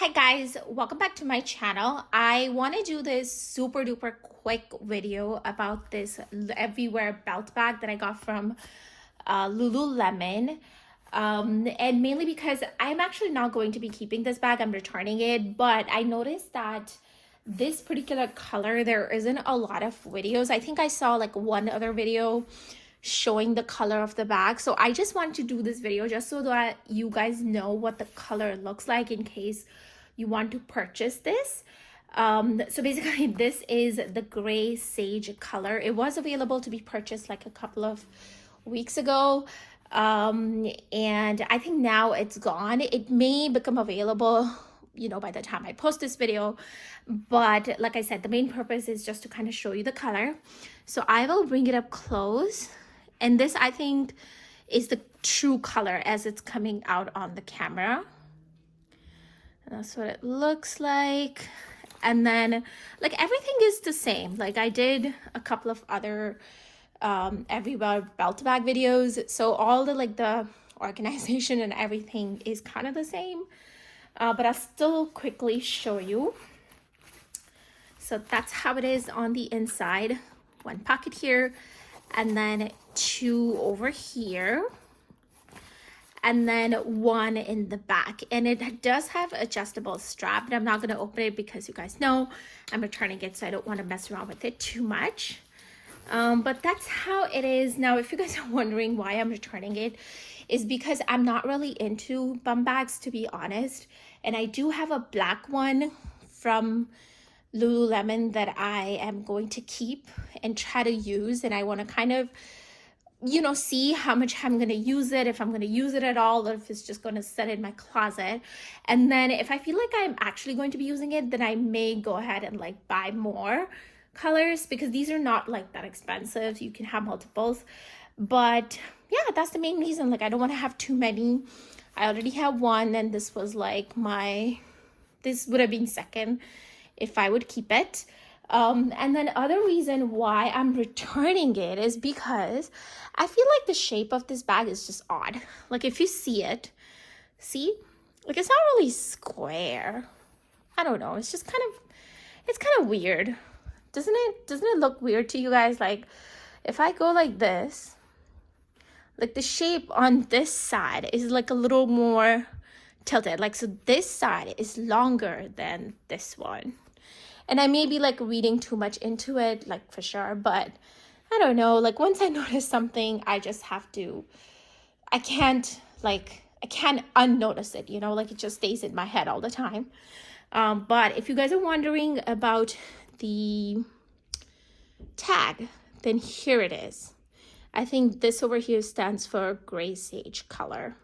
Hi guys, welcome back to my channel. I want to do this super duper quick video about this everywhere belt bag that I got from Lululemon. And mainly because I'm actually not going to be keeping this bag, I'm returning it, but I noticed that this particular color, there isn't a lot of videos. I think I saw like one other video showing the color of the bag, so I just want to do this video just so that you guys know what the color looks like in case you want to purchase this. So basically this is the gray sage color. It was available to be purchased like a couple of weeks ago, and I think now it's gone. It may become available, you know, by the time I post this video, but like I said, the main purpose is just to kind of show you the color. So I will bring it up close, and this I think is the true color as it's coming out on the camera. And that's what it looks like. And then like everything is the same. Like I did a couple of other everywhere belt bag videos, so all the like the organization and everything is kind of the same, but I'll still quickly show you. So that's how it is on the inside. One pocket here, and then two over here, and then one in the back. And it does have adjustable strap, but I'm not going to open it because you guys know I'm returning it, so I don't want to mess around with it too much. But that's how it is. Now, if you guys are wondering why I'm returning it, is because I'm not really into bum bags, to be honest. And I do have a black one from Lululemon that I am going to keep and try to use. And I want to kind of, you know, see how much I'm going to use it, if I'm going to use it at all, or if it's just going to sit in my closet. And then if I feel like I'm actually going to be using it, then I may go ahead and like buy more colors, because these are not like that expensive. You can have multiples, but yeah, that's the main reason. Like I don't want to have too many. I already have one, and this was like this would have been second if I would keep it. And then other reason why I'm returning it is because I feel like the shape of this bag is just odd. Like if you see it, see, like it's not really square. I don't know. It's just it's kind of weird. Doesn't it look weird to you guys? Like if I go like this, like the shape on this side is like a little more tilted. Like, so this side is longer than this one. And I may be like reading too much into it, like for sure, but I don't know. Like once I notice something, I just have to, I can't unnotice it, you know, like it just stays in my head all the time. But if you guys are wondering about the tag, then here it is. I think this over here stands for gray sage color.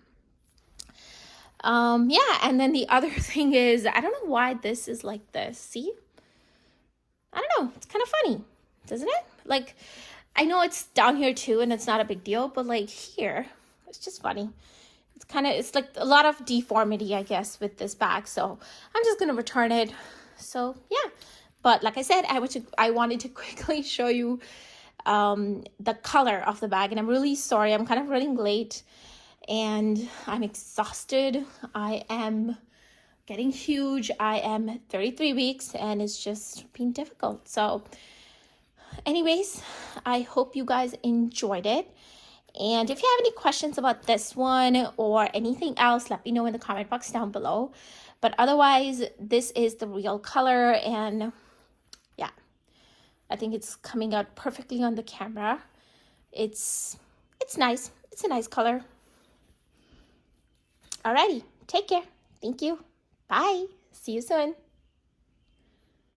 Yeah, and then the other thing is, I don't know why this is like this. See? I don't know. It's kind of funny, doesn't it? Like, I know it's down here too, and it's not a big deal, but like here, it's just funny. It's like a lot of deformity, I guess, with this bag. So I'm just going to return it. So yeah. But like I said, I wanted to quickly show you the color of the bag. And I'm really sorry. I'm kind of running late and I'm exhausted. I am getting huge. I am 33 weeks and it's just been difficult. So anyways, I hope you guys enjoyed it. And if you have any questions about this one or anything else, let me know in the comment box down below. But otherwise, this is the real color, and yeah, I think it's coming out perfectly on the camera. It's nice. It's a nice color. Alrighty, take care. Thank you. Bye. See you soon.